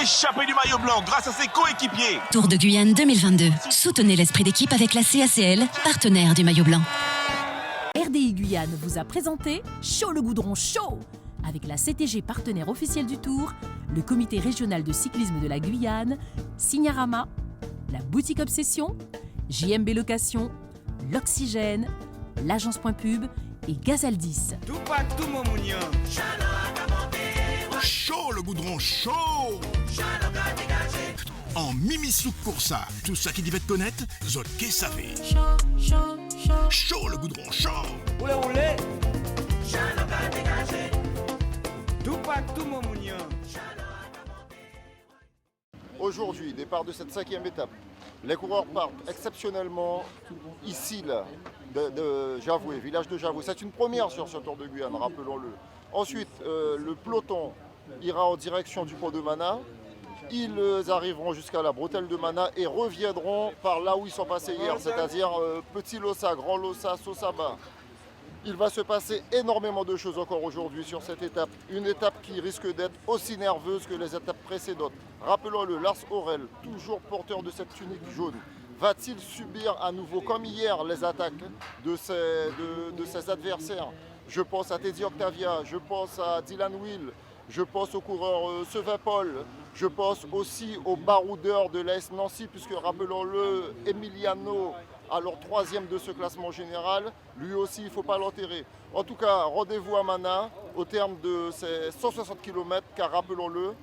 échappé du maillot blanc grâce à ses coéquipiers. Tour de Guyane 2022. Soutenez l'esprit d'équipe avec la CACL, partenaire du maillot blanc. RDI Guyane vous a présenté Chaud le Goudron Chaud avec la CTG partenaire officielle du Tour, le comité régional de cyclisme de la Guyane, Signarama, la boutique Obsession, JMB Location, l'Oxygène, l'agence Point Pub et Gazaldis. Chaud le goudron chaud. En Mimi Souk pour ça, tout ça qui devait te connaître, zot qu'est savez. Chaud le goudron chaud. Oulé. Aujourd'hui, départ de cette 5e étape. Les coureurs partent exceptionnellement ici, là, de Javoué, village de Javoué. C'est une première sur ce Tour de Guyane, rappelons-le. Ensuite, le peloton ira en direction du pont de Mana. Ils arriveront jusqu'à la bretelle de Mana et reviendront par là où ils sont passés hier, c'est-à-dire Petit Lossa, Grand Lossa, Sosaba. Il va se passer énormément de choses encore aujourd'hui sur cette étape. Une étape qui risque d'être aussi nerveuse que les étapes précédentes. Rappelons-le, Lars Aurel, toujours porteur de cette tunique jaune, va-t-il subir à nouveau, comme hier, les attaques de ses adversaires? Je pense à Teddy Octavia, je pense à Dylan Will, je pense au coureur Sevin Paul, je pense aussi au baroudeur de l'AS Nancy, puisque rappelons-le, Emiliano, alors 3e de ce classement général, lui aussi il ne faut pas l'enterrer. En tout cas, rendez-vous à Mana au terme de ces 160 km, car rappelons-le,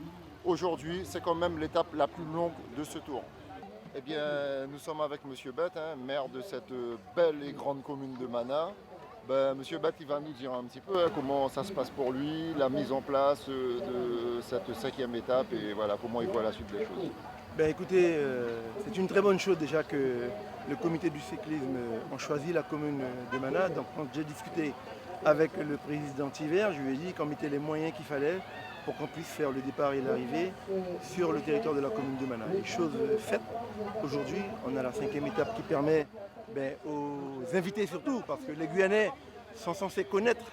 aujourd'hui c'est quand même l'étape la plus longue de ce tour. Eh bien, nous sommes avec M. Bett, maire de cette belle et grande commune de Mana. Monsieur Bett, il va nous dire un petit peu comment ça se passe pour lui, la mise en place de cette 5e étape et voilà comment il voit la suite des choses. Écoutez, c'est une très bonne chose déjà que le comité du cyclisme a choisi la commune de Mana. Donc quand j'ai discuté avec le président Tiver, je lui ai dit qu'on mettait les moyens qu'il fallait pour qu'on puisse faire le départ et l'arrivée sur le territoire de la commune de Mana. Et chose faite, aujourd'hui, on a la 5e étape qui permet aux invités surtout, parce que les Guyanais sont censés connaître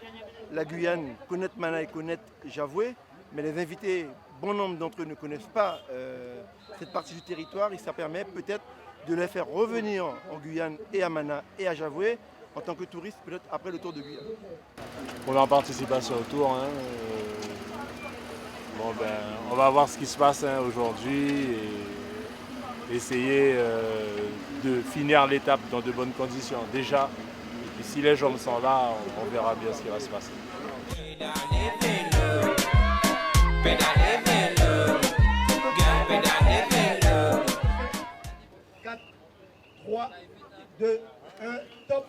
la Guyane, connaître Mana et connaître Javoué, mais les invités, bon nombre d'entre eux ne connaissent pas cette partie du territoire et ça permet peut-être de les faire revenir en Guyane et à Mana et à Javoué en tant que touristes peut-être après le Tour de Guyane. Première participation au Tour. On va voir ce qui se passe aujourd'hui et essayer de finir l'étape dans de bonnes conditions déjà. Et si les jambes sont là, on verra bien ce qui va se passer. 4, 3, 2, 1, top.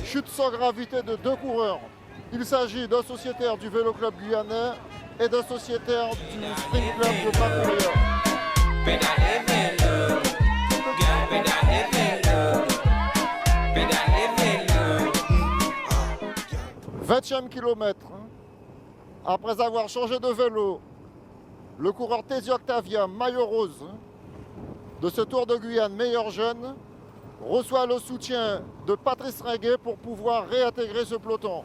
Chute sans gravité de 2 coureurs. Il s'agit d'un sociétaire du Vélo Club guyanais et d'un sociétaire du Sprint Club de Macouria. 20e kilomètre. Après avoir changé de vélo, le coureur Teddy Octavia, maillot rose, de ce Tour de Guyane meilleur jeune, reçoit le soutien de Patrice Ringuet pour pouvoir réintégrer ce peloton.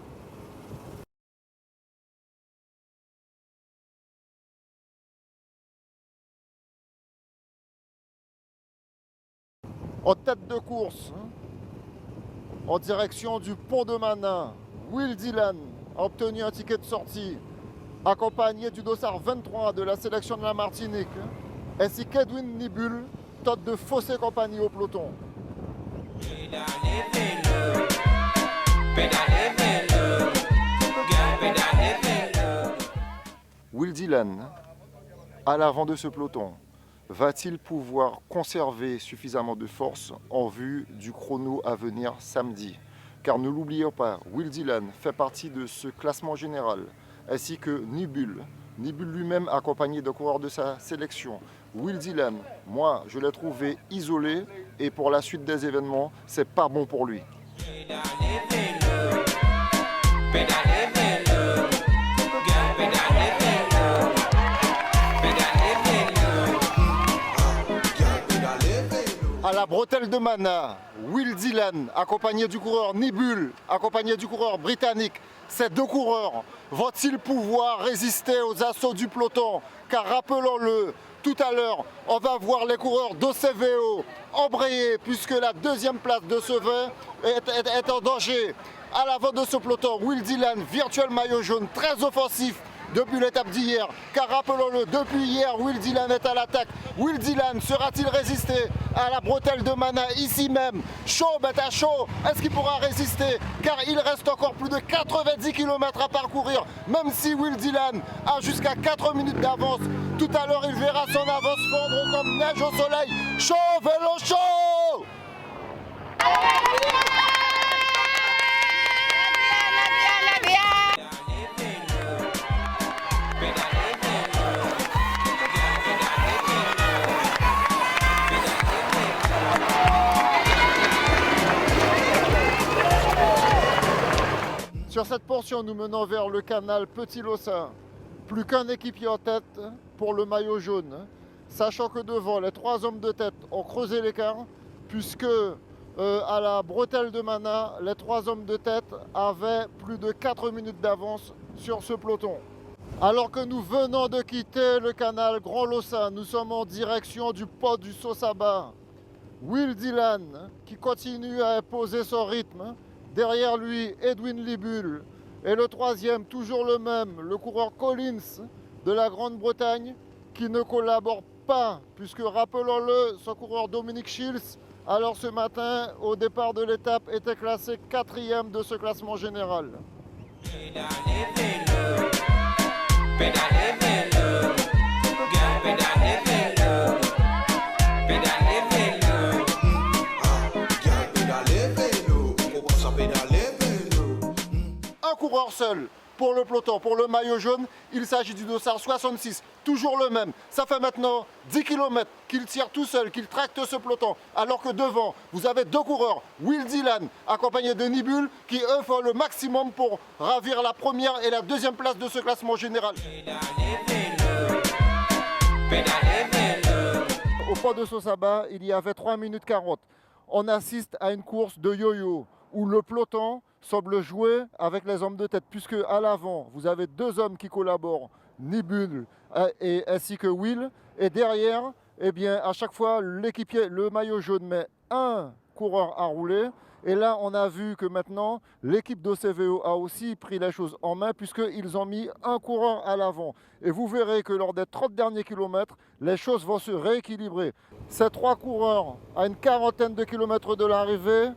En tête de course, en direction du pont de Mana, Will Dylan a obtenu un ticket de sortie, accompagné du dossard 23 de la sélection de la Martinique, ainsi qu'Edwin Nibul, tête de Fossé Compagnie au peloton. Will Dylan, à l'avant de ce peloton, va-t-il pouvoir conserver suffisamment de force en vue du chrono à venir samedi? Car ne l'oublions pas, Will Dylan fait partie de ce classement général, ainsi que Nibul. Nibul lui-même accompagné de coureurs de sa sélection. Will Dylan, moi, je l'ai trouvé isolé et pour la suite des événements, c'est pas bon pour lui. bretelle de Mana, Will Dillon, accompagné du coureur Nibul, accompagné du coureur britannique, ces deux coureurs vont-ils pouvoir résister aux assauts du peloton? Car rappelons-le, tout à l'heure, on va voir les coureurs d'OCVO embrayer puisque la deuxième place de ce vin est en danger. À l'avant de ce peloton, Will Dillon, virtuel maillot jaune, très offensif depuis l'étape d'hier. Car rappelons-le, depuis hier, Will Dillon est à l'attaque. Will Dillon sera-t-il résister à la bretelle de Mana ici même? Chaud, bête à chaud. Est-ce qu'il pourra résister? Car il reste encore plus de 90 km à parcourir. Même si Will Dillon a jusqu'à 4 minutes d'avance. Tout à l'heure, il verra son avance fondre comme neige au soleil. Chaud, vélo chaud! Sur cette portion, nous menons vers le canal Petit-Lossin. Plus qu'un équipier en tête pour le maillot jaune. Sachant que devant, les 3 hommes de tête ont creusé l'écart, puisque à la bretelle de Mana, les 3 hommes de tête avaient plus de 4 minutes d'avance sur ce peloton. Alors que nous venons de quitter le canal Grand Lossin, nous sommes en direction du port du Sosaba. Will Dillon qui continue à imposer son rythme. Derrière lui, Edwin Libul. Et le troisième, toujours le même, le coureur Collins de la Grande-Bretagne, qui ne collabore pas, puisque, rappelons-le, son coureur Dominic Shields, alors ce matin, au départ de l'étape, était classé 4e de ce classement général. Un coureur seul pour le peloton, pour le maillot jaune, il s'agit du dossard 66, toujours le même. Ça fait maintenant 10 km qu'il tire tout seul, qu'il tracte ce peloton, alors que devant, vous avez 2 coureurs, Will Dillon, accompagné de Nibul, qui eux font le maximum pour ravir la première et la deuxième place de ce classement général. Au port de Sosaba, il y avait 3 minutes 40. On assiste à une course de yo-yo, où le peloton semble jouer avec les hommes de tête, puisque à l'avant, vous avez 2 hommes qui collaborent, Nibul ainsi que Will, et derrière, eh bien, à chaque fois, l'équipier, le maillot jaune met un coureur à rouler, et là, on a vu que maintenant, l'équipe d'OCVO a aussi pris les choses en main, puisqu'ils ont mis un coureur à l'avant. Et vous verrez que lors des 30 derniers kilomètres, les choses vont se rééquilibrer. Ces 3 coureurs, à une quarantaine de kilomètres de l'arrivée,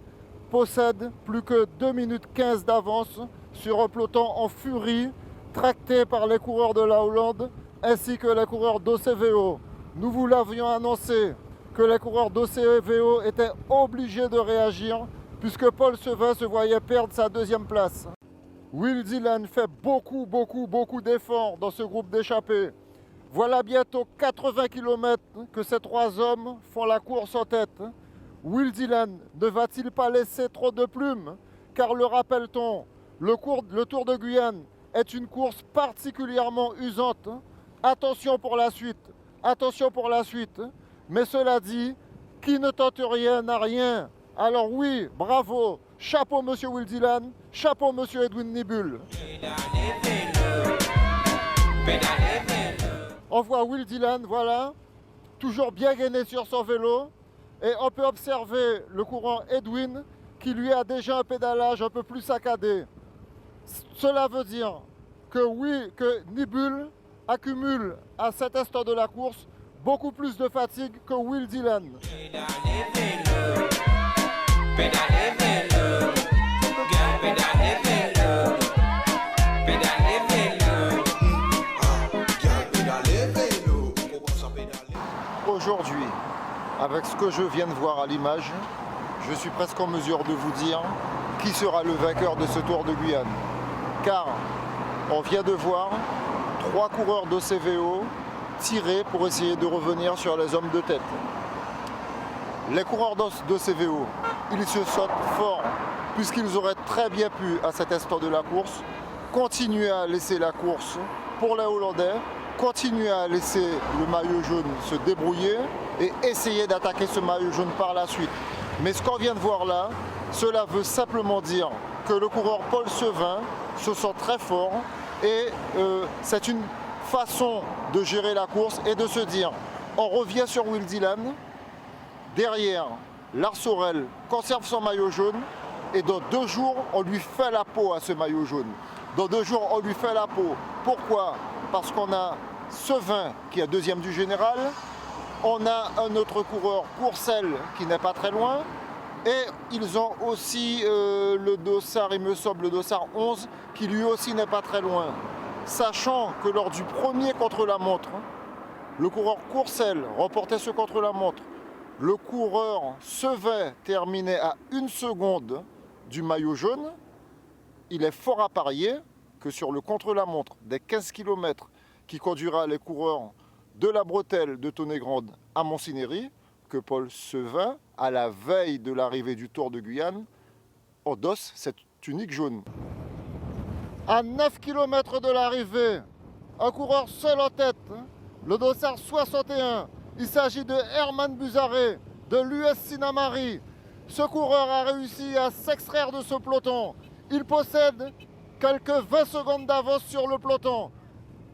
possède plus que 2 minutes 15 d'avance sur un peloton en furie, tracté par les coureurs de la Hollande ainsi que les coureurs d'OCVO. Nous vous l'avions annoncé que les coureurs d'OCVO étaient obligés de réagir puisque Paul Sevin se voyait perdre sa 2e place. Will Dillon fait beaucoup d'efforts dans ce groupe d'échappés. Voilà bientôt 80 km que ces 3 hommes font la course en tête. Will Dillon ne va-t-il pas laisser trop de plumes? Car le rappelle-t-on, le Tour de Guyane est une course particulièrement usante. Attention pour la suite, attention pour la suite. Mais cela dit, qui ne tente rien n'a rien. Alors oui, bravo, chapeau monsieur Will Dillon, chapeau monsieur Edwin Nibul. On voit Will Dillon, voilà, toujours bien gainé sur son vélo. Et on peut observer le coureur Edwin qui lui a déjà un pédalage un peu plus saccadé. Cela veut dire que oui, que Nibul accumule à cet instant de la course beaucoup plus de fatigue que Will Dillon. Aujourd'hui, avec ce que je viens de voir à l'image, je suis presque en mesure de vous dire qui sera le vainqueur de ce Tour de Guyane. Car on vient de voir 3 coureurs d'OCVO tirer pour essayer de revenir sur les hommes de tête. Les coureurs d'OCVO, ils se sautent fort puisqu'ils auraient très bien pu, à cet instant de la course, continuer à laisser la course pour les Hollandais continuer à laisser le maillot jaune se débrouiller et essayer d'attaquer ce maillot jaune par la suite. Mais ce qu'on vient de voir là, cela veut simplement dire que le coureur Paul Sevin se sent très fort et c'est une façon de gérer la course et de se dire on revient sur Will Dillon, derrière Lars Sorel conserve son maillot jaune et dans 2 jours on lui fait la peau à ce maillot jaune. Dans 2 jours on lui fait la peau. Pourquoi? Parce qu'on a Sevin qui est 2e du général, on a un autre coureur, Courcelles, qui n'est pas très loin, et ils ont aussi le dossard, il me semble, le dossard 11, qui lui aussi n'est pas très loin. Sachant que lors du premier contre-la-montre, le coureur Courcelles remportait ce contre-la-montre, le coureur Sevin terminait à 1 seconde du maillot jaune, il est fort à parier que sur le contre-la-montre des 15 km qui conduira les coureurs de la bretelle de Tonnet-Grande à Montsinéry, que Paul Sevin, à la veille de l'arrivée du Tour de Guyane, endosse cette tunique jaune. À 9 km de l'arrivée, un coureur seul en tête, le dossard 61. Il s'agit de Herman Buzaré, de l'US Sinamari. Ce coureur a réussi à s'extraire de ce peloton. Il possède quelques 20 secondes d'avance sur le peloton.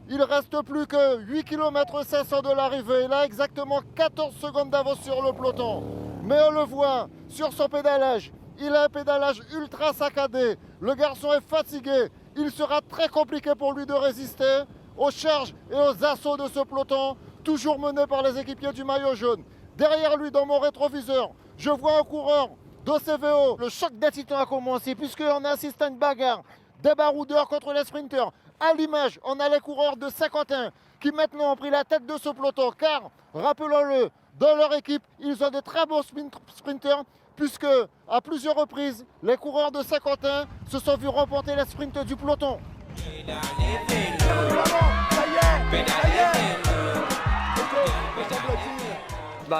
Il reste plus que 8 km 500 de l'arrivée. Il a exactement 14 secondes d'avance sur le peloton. Mais on le voit sur son pédalage. Il a un pédalage ultra saccadé. Le garçon est fatigué. Il sera très compliqué pour lui de résister aux charges et aux assauts de ce peloton, toujours mené par les équipiers du maillot jaune. Derrière lui, dans mon rétroviseur, je vois un coureur d'OCVO. Le choc des titans a commencé puisqu'on assiste à une bagarre des baroudeurs contre les sprinteurs. À l'image, on a les coureurs de Saint-Quentin qui maintenant ont pris la tête de ce peloton car, rappelons-le, dans leur équipe, ils ont de très bons sprinteurs puisque, à plusieurs reprises, les coureurs de Saint-Quentin se sont vus remporter les sprints du peloton.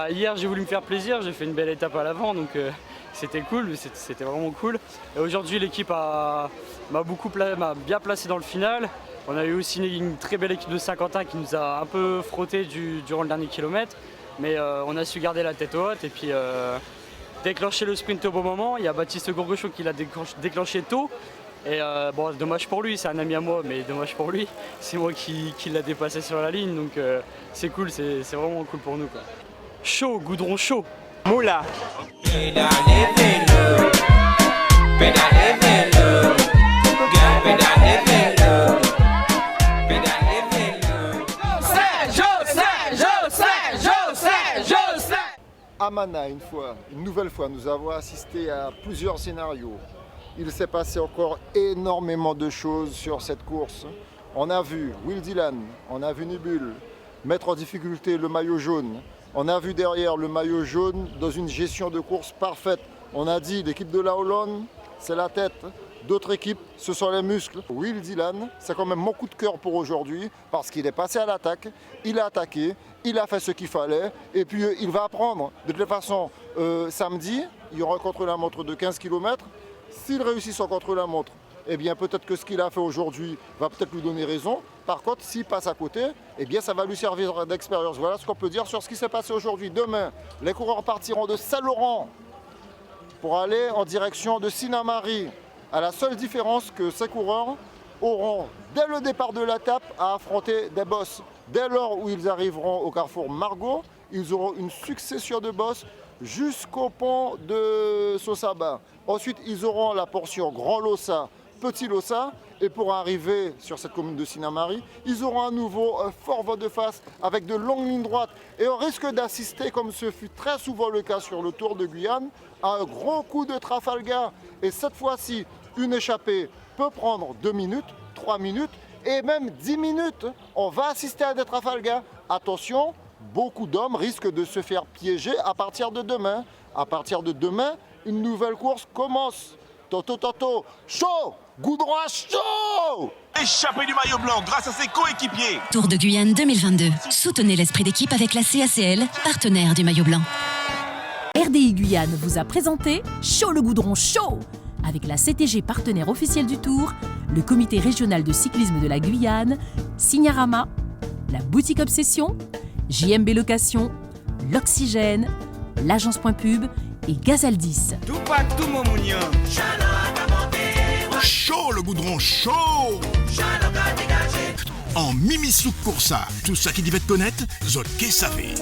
Hier, j'ai voulu me faire plaisir, j'ai fait une belle étape à l'avant, donc c'était cool, c'était vraiment cool. Et aujourd'hui, l'équipe m'a bien placé dans le final. On a eu aussi une très belle équipe de Saint-Quentin qui nous a un peu frotté durant le dernier kilomètre, mais on a su garder la tête haute et puis déclencher le sprint au bon moment. Il y a Baptiste Gourguechon qui l'a déclenché tôt. Et bon, dommage pour lui, c'est un ami à moi, mais dommage pour lui, c'est moi qui l'a dépassé sur la ligne, donc c'est cool, c'est vraiment cool pour nous, quoi. Chaud, goudron chaud. Moula. À Mana, une nouvelle fois, nous avons assisté à plusieurs scénarios. Il s'est passé encore énormément de choses sur cette course. On a vu Will Dillon, on a vu Nibul mettre en difficulté le maillot jaune. On a vu derrière le maillot jaune dans une gestion de course parfaite. On a dit l'équipe de la Hollande, c'est la tête. D'autres équipes, ce sont les muscles. Will Dillon, c'est quand même mon coup de cœur pour aujourd'hui parce qu'il est passé à l'attaque, il a attaqué, il a fait ce qu'il fallait et puis il va apprendre. De toute façon, samedi, il y aura un contre-la-montre de 15 km. S'il réussit son contre-la-montre, eh bien peut-être que ce qu'il a fait aujourd'hui va peut-être lui donner raison. Par contre, s'il passe à côté, eh bien ça va lui servir d'expérience. Voilà ce qu'on peut dire sur ce qui s'est passé aujourd'hui. Demain, les coureurs partiront de Saint-Laurent pour aller en direction de Sinamari. À la seule différence que ces coureurs auront, dès le départ de l'étape, à affronter des bosses. Dès lors où ils arriveront au carrefour Margaux, ils auront une succession de bosses jusqu'au pont de Sosaba. Ensuite, ils auront la portion Grand Lossa, Petit Lossa. Et pour arriver sur cette commune de Sinamari, ils auront à nouveau un fort volte-face avec de longues lignes droites. Et on risque d'assister, comme ce fut très souvent le cas sur le Tour de Guyane, à un gros coup de Trafalgar. Et cette fois-ci, une échappée peut prendre 2 minutes, 3 minutes et même 10 minutes. On va assister à des Trafalgar. Attention, beaucoup d'hommes risquent de se faire piéger à partir de demain. À partir de demain, une nouvelle course commence. Toto, chaud, goudron chaud! Échappé du maillot blanc grâce à ses coéquipiers. Tour de Guyane 2022. Soutenez l'esprit d'équipe avec la CACL, partenaire du maillot blanc. RDI Guyane vous a présenté Chaud le goudron chaud avec la CTG partenaire officielle du Tour, le comité régional de cyclisme de la Guyane, Signarama, la boutique Obsession, JMB Location, l'Oxygène, l'agence Point Pub et Gazaldis. Chaud le goudron, chaud. En Mimisouk Coursa, tout ça qui devait te connaître, zot qu'est savez.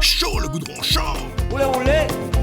Chaud le goudron, chaud. Oulé, oulé.